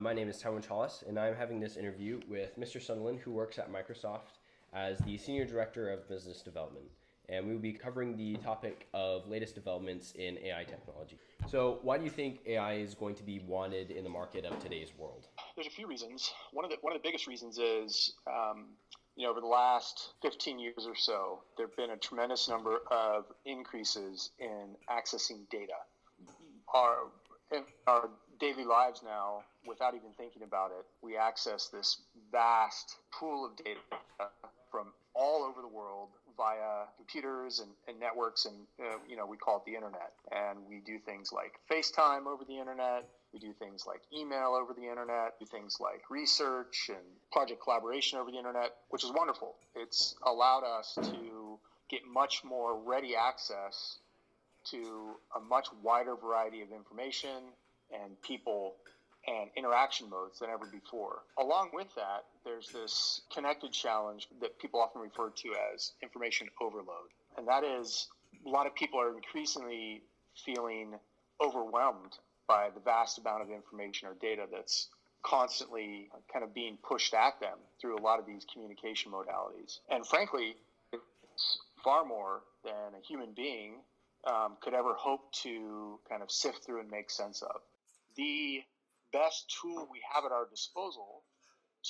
My name is Tywin Chalice, and I'm having this interview with Mr. Sundelin, who works at Microsoft as the Senior Director of Business Development. And we will be covering the topic of latest developments in AI technology. So, why do you think AI is going to be wanted in the market of today's world? There's a few reasons. One of the biggest reasons is, over the last 15 years or so, there have been a tremendous number of increases in accessing data. In our daily lives now, without even thinking about it, we access this vast pool of data from all over the world via computers and networks, and we call it the internet. And we do things like FaceTime over the internet. We do things like email over the internet. We do things like research and project collaboration over the internet, which is wonderful. It's allowed us to get much more ready access to a much wider variety of information and people and interaction modes than ever before. Along with that, there's this connected challenge that people often refer to as information overload. And that is, a lot of people are increasingly feeling overwhelmed by the vast amount of information or data that's constantly kind of being pushed at them through a lot of these communication modalities. And frankly, it's far more than a human being could ever hope to kind of sift through and make sense of. The best tool we have at our disposal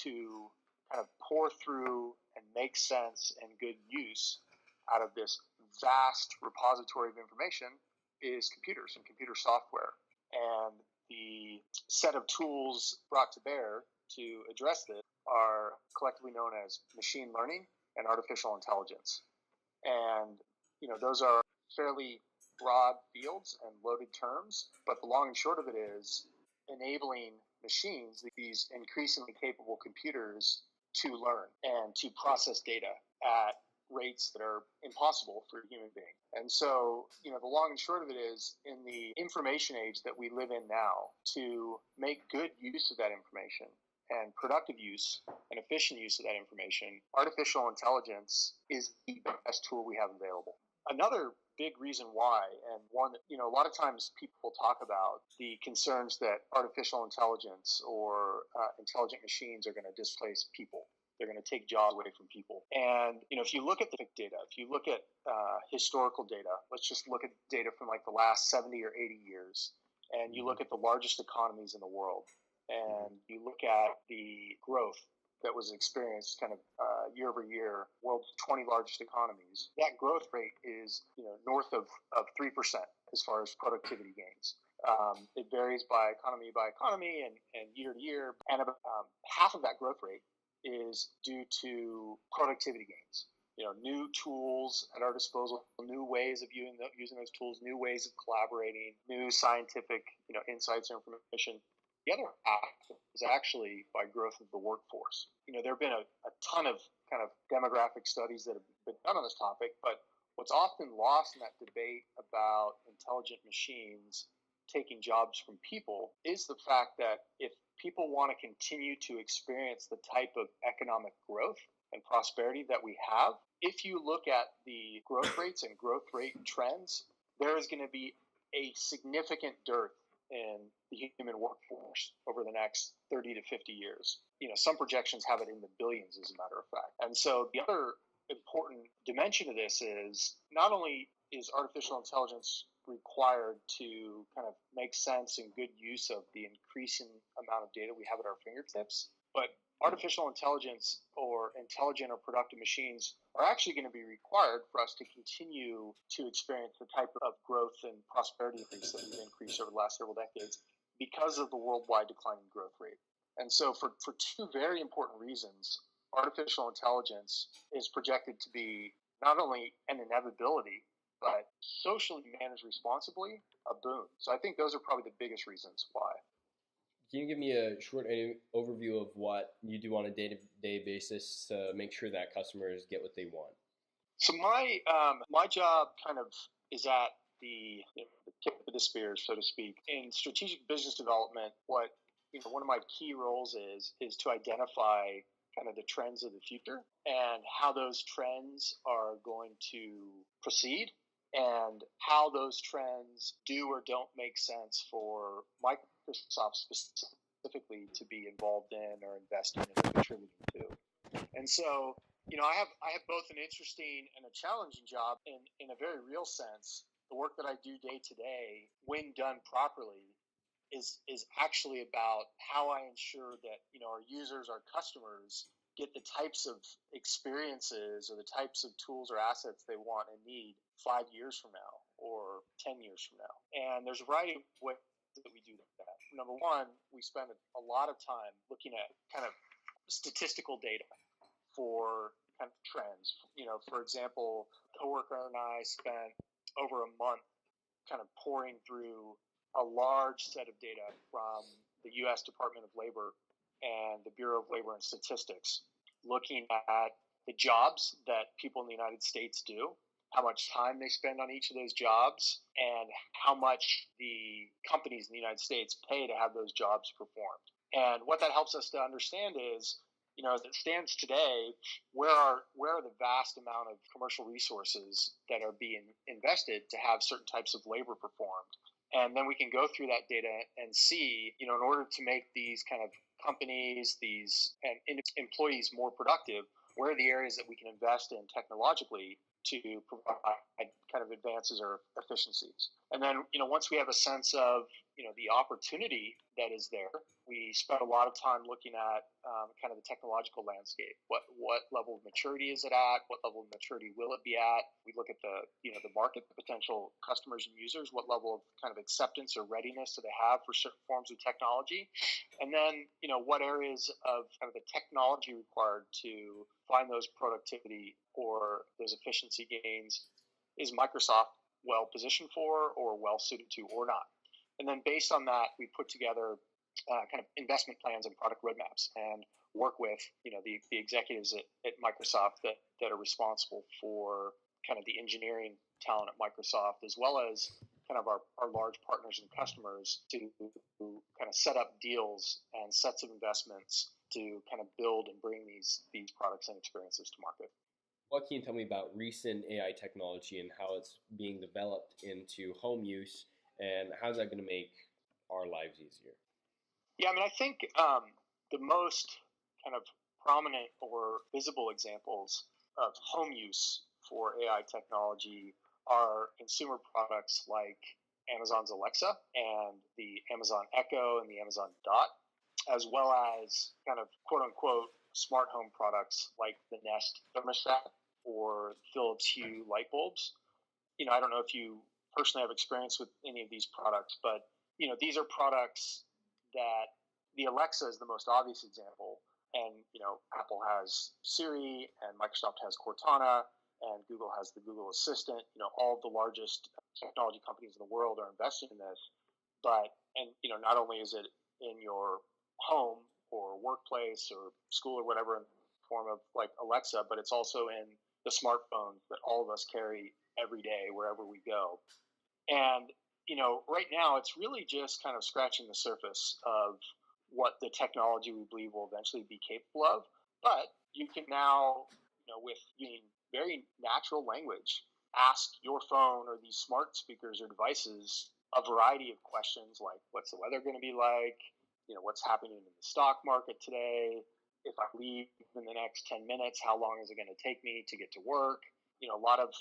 to kind of pour through and make sense and good use out of this vast repository of information is computers and computer software. And the set of tools brought to bear to address this are collectively known as machine learning and artificial intelligence. And, those are fairly broad fields and loaded terms, but the long and short of it is enabling machines, these increasingly capable computers, to learn and to process data at rates that are impossible for a human being. And so, the long and short of it is, in the information age that we live in now, to make good use of that information and productive use and efficient use of that information, artificial intelligence is the best tool we have available. Another big reason why, and one that, a lot of times people talk about the concerns that artificial intelligence or intelligent machines are going to displace people. They're going to take jobs away from people. And, if you look at the big data, if you look at historical data, let's just look at data from like the last 70 or 80 years, and you look at the largest economies in the world, and you look at the growth that was experienced kind of year over year, world's 20 largest economies, that growth rate is north of 3% as far as productivity gains. It varies by economy and year to year, and about half of that growth rate is due to productivity gains. New tools at our disposal, new ways of using those tools, new ways of collaborating, new scientific insights or information. The other half is actually by growth of the workforce. There have been a ton of kind of demographic studies that have been done on this topic, but what's often lost in that debate about intelligent machines taking jobs from people is the fact that if people want to continue to experience the type of economic growth and prosperity that we have, if you look at the growth rates and growth rate trends, there is going to be a significant dearth in the human workforce over the next 30 to 50 years. Some projections have it in the billions, as a matter of fact. And so the other important dimension of this is, not only is artificial intelligence required to kind of make sense and good use of the increasing amount of data we have at our fingertips, but artificial intelligence or intelligent or productive machines are actually going to be required for us to continue to experience the type of growth and prosperity increase that we've increased over the last several decades because of the worldwide declining growth rate. And so for two very important reasons, artificial intelligence is projected to be not only an inevitability, but socially managed responsibly, a boon. So I think those are probably the biggest reasons why. Can you give me a short overview of what you do on a day-to-day basis to make sure that customers get what they want? So my job kind of is at the tip of the spear, so to speak. In strategic business development, what one of my key roles is to identify kind of the trends of the future and how those trends are going to proceed and how those trends do or don't make sense for Microsoft specifically. specifically to be involved in or investing in or contributing to. And so, I have both an interesting and a challenging job in a very real sense. The work that I do day to day, when done properly, is actually about how I ensure that our users, our customers, get the types of experiences or the types of tools or assets they want and need 5 years from now or 10 years from now. And there's a variety of ways that we do that. Number one, we spend a lot of time looking at kind of statistical data for kind of trends. For example, a coworker and I spent over a month kind of pouring through a large set of data from the U.S. Department of Labor and the Bureau of Labor and Statistics, looking at the jobs that people in the United States do, how much time they spend on each of those jobs, and how much the companies in the United States pay to have those jobs performed. And what that helps us to understand is, as it stands today, where are the vast amount of commercial resources that are being invested to have certain types of labor performed? And then we can go through that data and see, in order to make these kind of companies, and employees more productive, where are the areas that we can invest in technologically to provide kind of advances or efficiencies. And then, once we have a sense of, the opportunity that is there, we spend a lot of time looking at kind of the technological landscape. What level of maturity is it at? What level of maturity will it be at? We look at the market, the potential customers and users. What level of kind of acceptance or readiness do they have for certain forms of technology? And then, what areas of kind of the technology required to find those productivity or those efficiency gains is Microsoft well positioned for or well suited to or not? And then based on that, we put together kind of investment plans and product roadmaps and work with, the executives at Microsoft that are responsible for kind of the engineering talent at Microsoft, as well as kind of our large partners and customers to kind of set up deals and sets of investments to kind of build and bring these products and experiences to market. What can you tell me about recent AI technology and how it's being developed into home use, and how's that going to make our lives easier? Yeah, I think the most kind of prominent or visible examples of home use for AI technology are consumer products like Amazon's Alexa and the Amazon Echo and the Amazon Dot, as well as kind of quote-unquote smart home products like the Nest thermostat or Philips Hue light bulbs. I don't know if you personally have experience with any of these products, but these are products that the Alexa is the most obvious example, and Apple has Siri and Microsoft has Cortana and Google has the Google Assistant. All of the largest technology companies in the world are investing in this, but not only is it in your home or workplace or school or whatever in the form of like Alexa, but it's also in the smartphones that all of us carry every day wherever we go. And right now it's really just kind of scratching the surface of what the technology we believe will eventually be capable of. But you can now, with using very natural language, ask your phone or these smart speakers or devices a variety of questions like, what's the weather going to be like? What's happening in the stock market today? If I leave in the next 10 minutes, how long is it going to take me to get to work? A lot of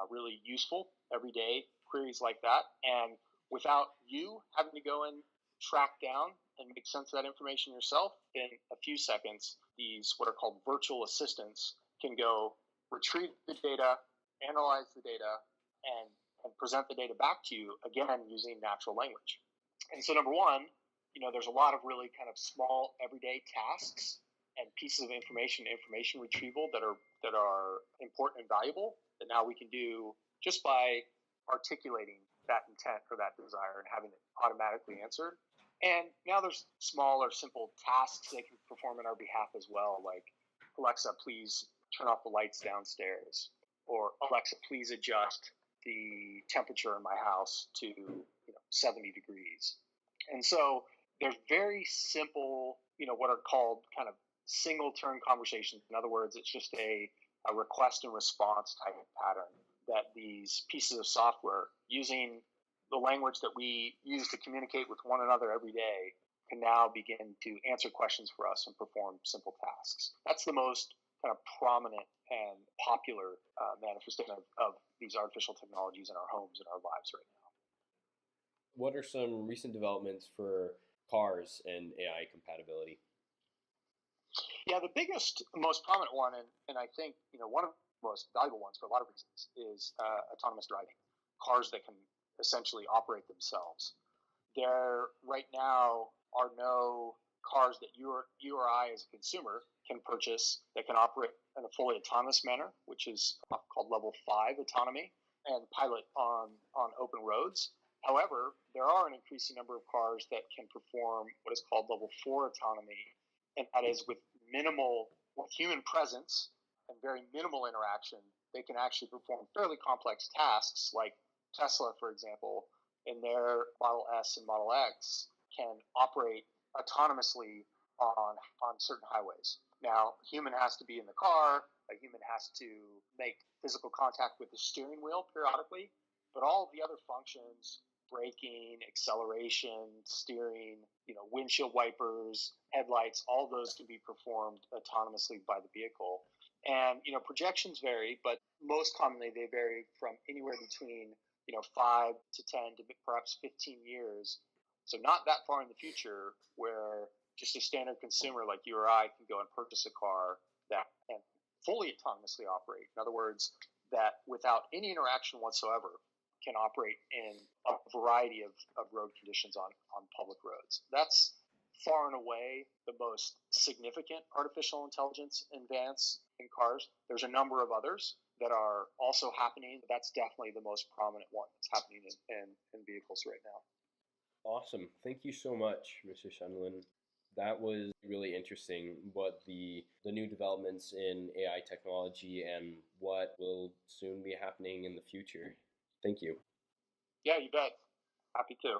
really useful everyday queries like that. And without you having to go and track down and make sense of that information yourself, in a few seconds, these what are called virtual assistants can go retrieve the data, analyze the data, and present the data back to you, again, using natural language. And so number one, there's a lot of really kind of small everyday tasks and pieces of information retrieval that are important and valuable that now we can do just by articulating that intent or that desire and having it automatically answered. And now there's small or simple tasks they can perform on our behalf as well, like Alexa, please turn off the lights downstairs, or Alexa, please adjust the temperature in my house to 70 degrees. And so there's very simple, what are called kind of single turn conversations. In other words, it's just a request and response type of pattern that these pieces of software, using the language that we use to communicate with one another every day, can now begin to answer questions for us and perform simple tasks. That's the most kind of prominent and popular manifestation of these artificial technologies in our homes and our lives right now. What are some recent developments for cars and AI compatibility? Yeah, the biggest, most prominent one, and I think one of the most valuable ones for a lot of reasons, is autonomous driving. Cars that can essentially operate themselves. There right now are no cars that you or I as a consumer can purchase that can operate in a fully autonomous manner, which is called level 5 autonomy, and pilot on open roads. However, there are an increasing number of cars that can perform what is called level 4 autonomy, and that is with human presence and very minimal interaction, they can actually perform fairly complex tasks, like Tesla, for example, in their Model S and Model X can operate autonomously on certain highways. Now, a human has to be in the car, a human has to make physical contact with the steering wheel periodically, but all of the other functions, braking, acceleration, steering, windshield wipers, headlights, all those can be performed autonomously by the vehicle. And, projections vary, but most commonly they vary from anywhere between 5 to 10 to perhaps 15 years. So not that far in the future where just a standard consumer like you or I can go and purchase a car that can fully autonomously operate. In other words, that without any interaction whatsoever can operate in a variety of road conditions on public roads. That's far and away the most significant artificial intelligence advance in cars. There's a number of others that are also happening. That's definitely the most prominent one that's happening in vehicles right now. Awesome. Thank you so much, Mr. Sundelin. That was really interesting, what the new developments in AI technology and what will soon be happening in the future. Thank you. Yeah, you bet. Happy to.